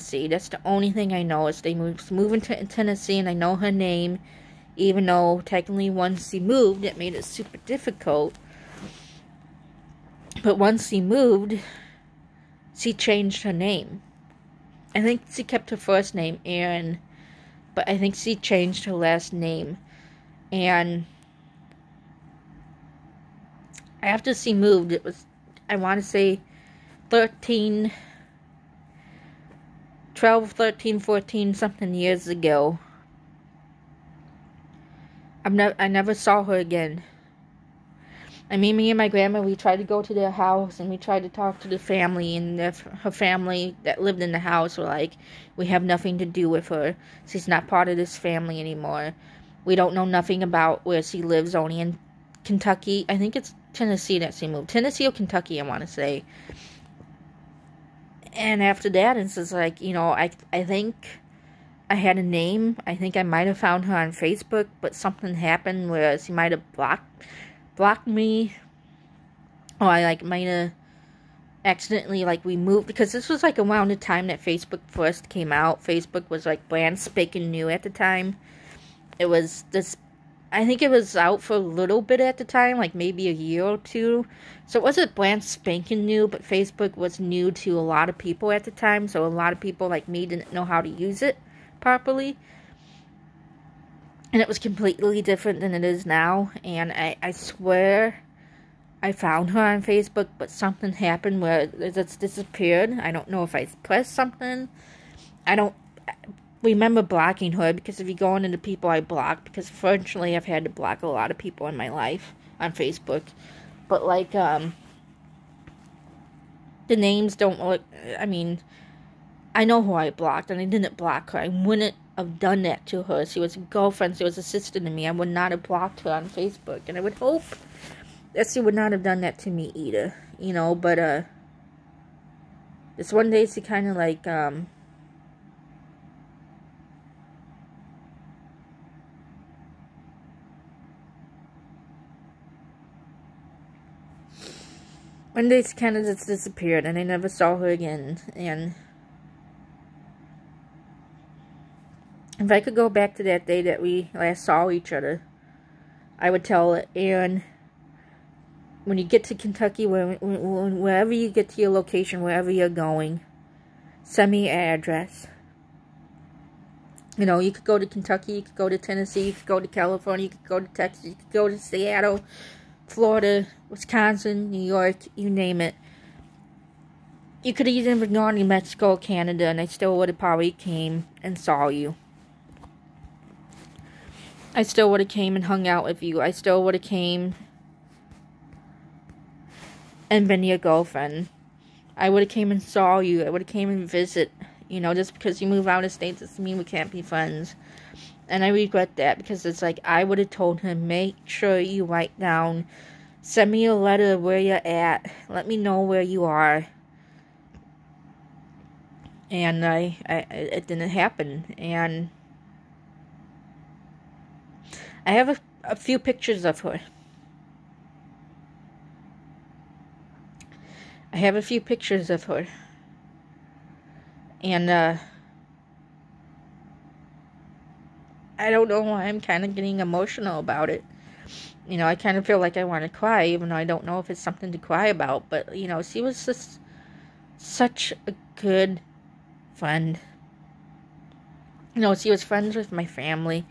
Tennessee. That's the only thing I know, is they moving to Tennessee, and I know her name, even though technically once she moved, it made it super difficult. But once she moved, she changed her name. I think she kept her first name, Erin, but I think she changed her last name. And after she moved, it was, I want to say, 12, 13, 14 something years ago. I never saw her again. I mean, me and my grandma, we tried to go to their house, and we tried to talk to the family, and her family that lived in the house were like, we have nothing to do with her. She's not part of this family anymore. We don't know nothing about where she lives, only in Kentucky. I think it's Tennessee that she moved. Tennessee or Kentucky, I want to say. And after that, it's just like, you know, I think I had a name. I think I might have found her on Facebook, but something happened where she might have blocked me, or I like might have accidentally like removed, because this was like around the time that Facebook first came out. Facebook was like brand spanking new at the time. It was this, I think it was out for a little bit at the time, like maybe a year or two. So it wasn't brand spanking new, but Facebook was new to a lot of people at the time. So a lot of people like me didn't know how to use it properly. And it was completely different than it is now. And I swear I found her on Facebook, but something happened where it just disappeared. I don't know if I pressed something. I don't remember blocking her, because if you go into the people I blocked, because fortunately I've had to block a lot of people in my life on Facebook. But like, the names don't look, I mean, I know who I blocked, and I didn't block her. I wouldn't have done that to her. She was a girlfriend, she was a sister to me. I would not have blocked her on Facebook, and I would hope that she would not have done that to me either, you know. But this one day she kind of like one day she kind of just disappeared, and I never saw her again. And if I could go back to that day that we last saw each other, I would tell Erin, when you get to Kentucky, wherever you get to your location, wherever you're going, send me your address. You know, you could go to Kentucky, you could go to Tennessee, you could go to California, you could go to Texas, you could go to Seattle, Florida, Wisconsin, New York, you name it. You could even have gone to Mexico, Canada, and I still would have probably came and saw you. I still would have came and hung out with you. I still would have came and been your girlfriend. I would have came and saw you. I would have came and visit. You know, just because you move out of state doesn't mean we can't be friends. And I regret that, because it's like, I would have told him, make sure you write down, send me a letter of where you're at. Let me know where you are. And it didn't happen. And I have a few pictures of her. I have a few pictures of her. And, I don't know why I'm kind of getting emotional about it. You know, I kind of feel like I want to cry, even though I don't know if it's something to cry about. But, you know, she was just such a good friend. You know, she was friends with my family.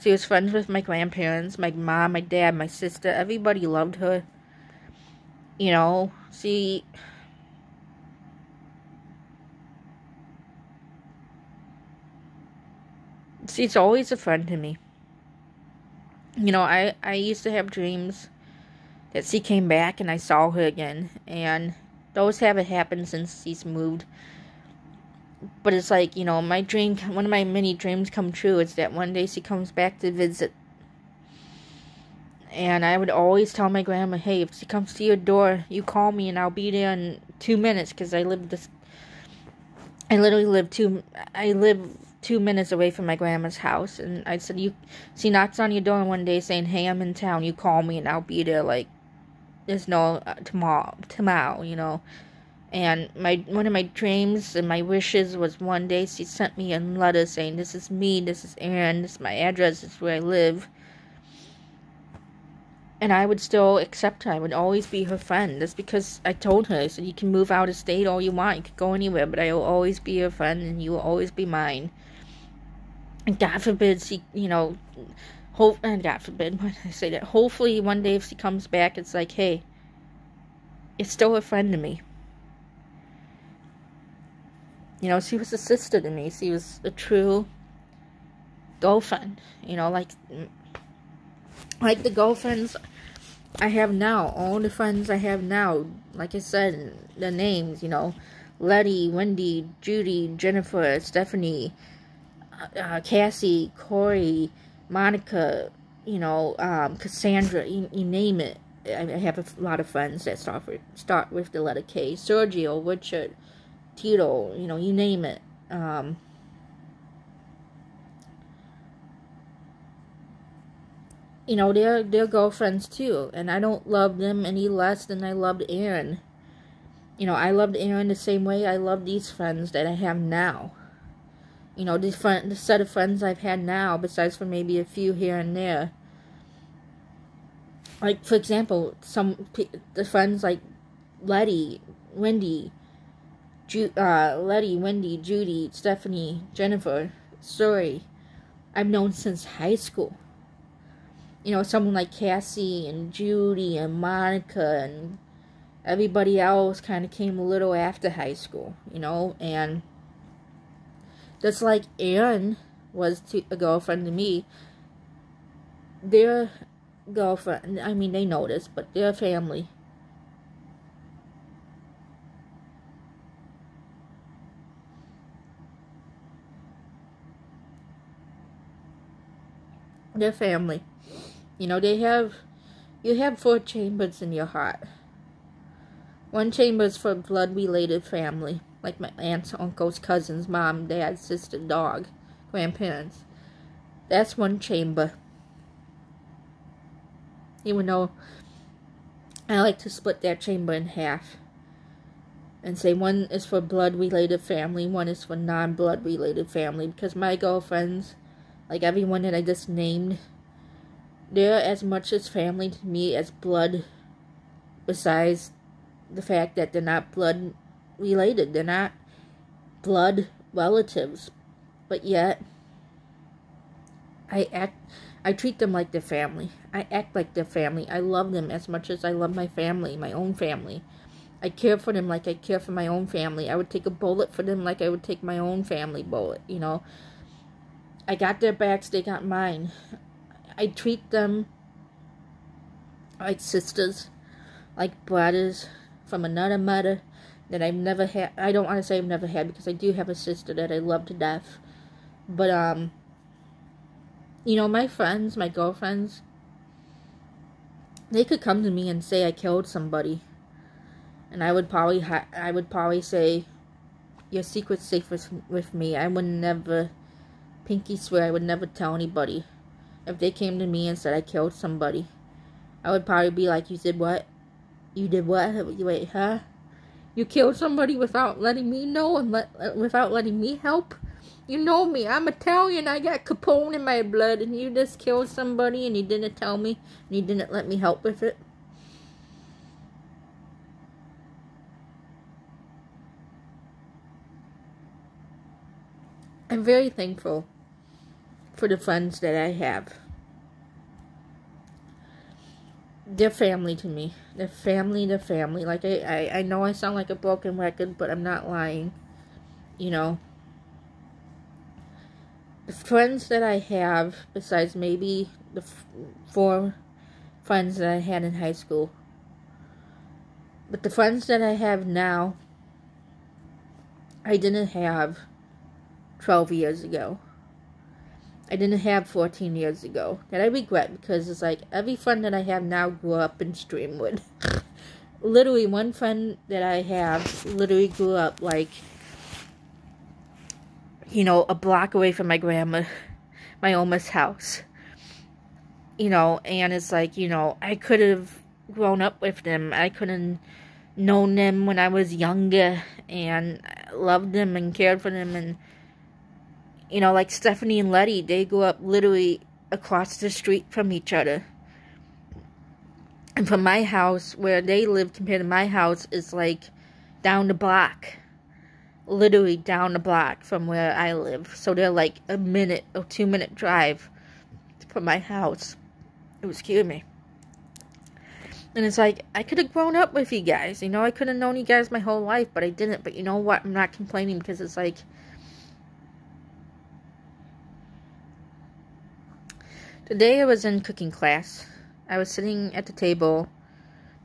She was friends with my grandparents, my mom, my dad, my sister. Everybody loved her. You know, she's always a friend to me. You know, I used to have dreams that she came back and I saw her again. And those haven't happened since she's moved. But it's like, you know, my dream, one of my many dreams come true is that one day she comes back to visit. And I would always tell my grandma, hey, if she comes to your door, you call me and I'll be there in 2 minutes, because I literally live 2 minutes away from my grandma's house. And I said, she knocks on your door one day saying, hey, I'm in town, you call me and I'll be there, like, there's no tomorrow, you know. And one of my dreams and my wishes was one day she sent me a letter saying, "This is me, this is Erin, this is my address, this is where I live." And I would still accept her. I would always be her friend. That's because I told her, I said, "You can move out of state all you want, you can go anywhere, but I will always be your friend and you will always be mine." And God forbid she, and God forbid, when I say that, hopefully one day if she comes back, it's like, hey, you're still a friend to me. She was a sister to me. She was a true girlfriend. Like the girlfriends I have now. All the friends I have now. Like I said, the names, Letty, Wendy, Judy, Jennifer, Stephanie, Cassie, Corey, Monica, Cassandra, you name it. I have a lot of friends that start with the letter K. Sergio, Richard, Tito, you name it. They're girlfriends too, and I don't love them any less than I loved Erin. I loved Erin the same way I love these friends that I have now. The set of friends I've had now, besides for maybe a few here and there. Like, for example, the friends like Letty, Wendy, Judy, Stephanie, Jennifer, Suri, I've known since high school. Someone like Cassie and Judy and Monica and everybody else kind of came a little after high school, and just like Erin was a girlfriend to me, their girlfriend, they know this, but their family, you have 4 chambers in your heart. One chamber is for blood-related family, like my aunts, uncles, cousins, mom, dad, sister, dog, grandparents. That's one chamber. Even though I like to split that chamber in half and say one is for blood-related family, one is for non-blood-related family, because my girlfriends, like everyone that I just named, they're as much as family to me as blood, besides the fact that they're not blood related. They're not blood relatives. But yet, I treat them like their family. I act like their family. I love them as much as I love my family, my own family. I care for them like I care for my own family. I would take a bullet for them like I would take my own family bullet, I got their backs, they got mine. I treat them like sisters, like brothers from another mother that I've never had. I don't want to say I've never had, because I do have a sister that I love to death. But, my friends, my girlfriends, they could come to me and say I killed somebody. And I would probably say, your secret's safe with me. I would never, pinky swear, I would never tell anybody. If they came to me and said I killed somebody, I would probably be like, you did what? You did what? Wait, huh? You killed somebody without letting me know and without letting me help? You know me, I'm Italian, I got Capone in my blood, and you just killed somebody and you didn't tell me, and you didn't let me help with it? I'm very thankful for the friends that I have. They're family to me. They're family. Like, I know I sound like a broken record, but I'm not lying. The friends that I have, besides maybe the 4 friends that I had in high school, but the friends that I have now, I didn't have 12 years ago. I didn't have 14 years ago. That I regret, because it's like every friend that I have now grew up in Streamwood. Literally, one friend that I have literally grew up like, a block away from my Oma's house. And it's like, I could have grown up with them. I could have known them when I was younger and loved them and cared for them. And, you know, like Stephanie and Letty, they grew up literally across the street from each other. And from my house, where they live compared to my house, is like down the block. Literally down the block from where I live. So they're like a minute or 2-minute drive from my house. It was scaring me. And it's like, I could have grown up with you guys. You know, I could have known you guys my whole life, but I didn't. But you know what? I'm not complaining because it's like, today I was in cooking class. I was sitting at the table,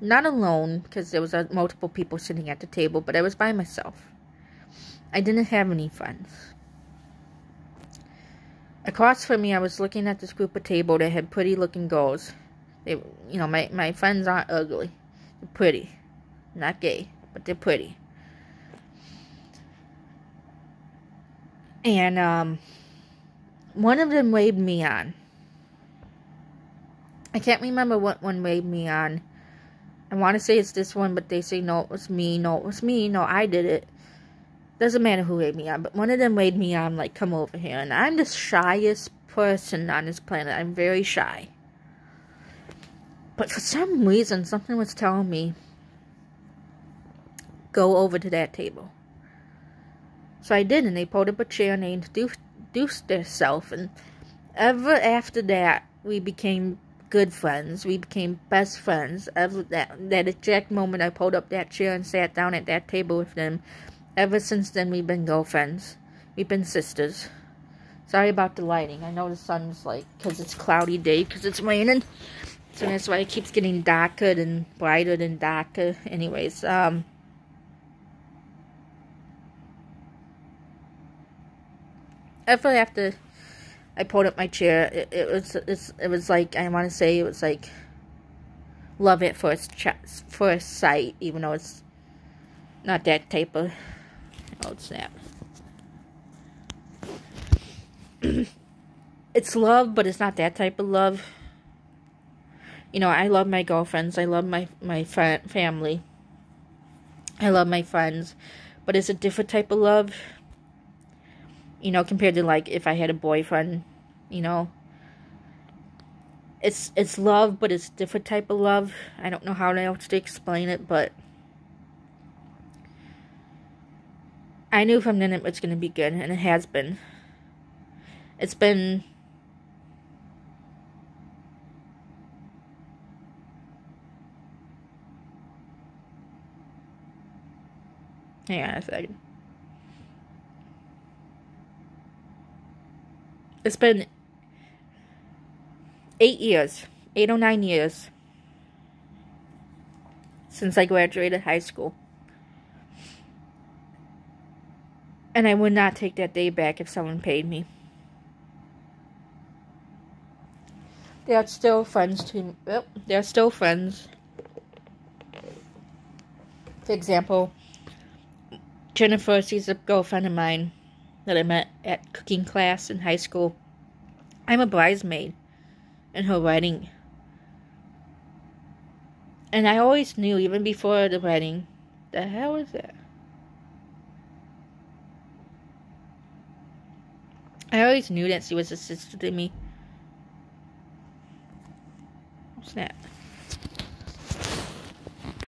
not alone, because there was multiple people sitting at the table, but I was by myself. I didn't have any friends. Across from me, I was looking at this group of table that had pretty looking girls. They, you know, my friends aren't ugly. They're pretty. Not gay, but they're pretty. And, one of them waved me on. I can't remember what one waved me on. I want to say it's this one, but they say, no, it was me. No, it was me. No, I did it. Doesn't matter who waved me on, but one of them waved me on, like, come over here. And I'm the shyest person on this planet. I'm very shy. But for some reason, something was telling me, go over to that table. So I did, and they pulled up a chair, and they introduced themselves. And ever after that, we became good friends. We became best friends. Ever that exact moment I pulled up that chair and sat down at that table with them, ever since then, we've been girlfriends. We've been sisters. Sorry about the lighting. I know the sun's like, because it's cloudy day, because it's raining. So that's why it keeps getting darker and brighter and darker. Anyways, ever after I pulled up my chair, it was like, I want to say, it was like love at first sight, even though it's not that type of... Oh, snap. It's love, but it's not that type of love. You know, I love my girlfriends. I love my family. I love my friends. But it's a different type of love. You know, compared to, like, if I had a boyfriend, you know. It's love, but it's a different type of love. I don't know how else to explain it, but I knew from then it was going to be good, and it has been. It's been... Hang on a second. It's been 8 years. 8 or 9 years. Since I graduated high school. And I would not take that day back if someone paid me. They are still friends to... Well, they're still friends. For example, Jennifer, she's a girlfriend of mine that I met at cooking class in high school. I'm a bridesmaid in her wedding. And I always knew, even before the wedding, the hell is that? I always knew that she was a sister to me. Snap.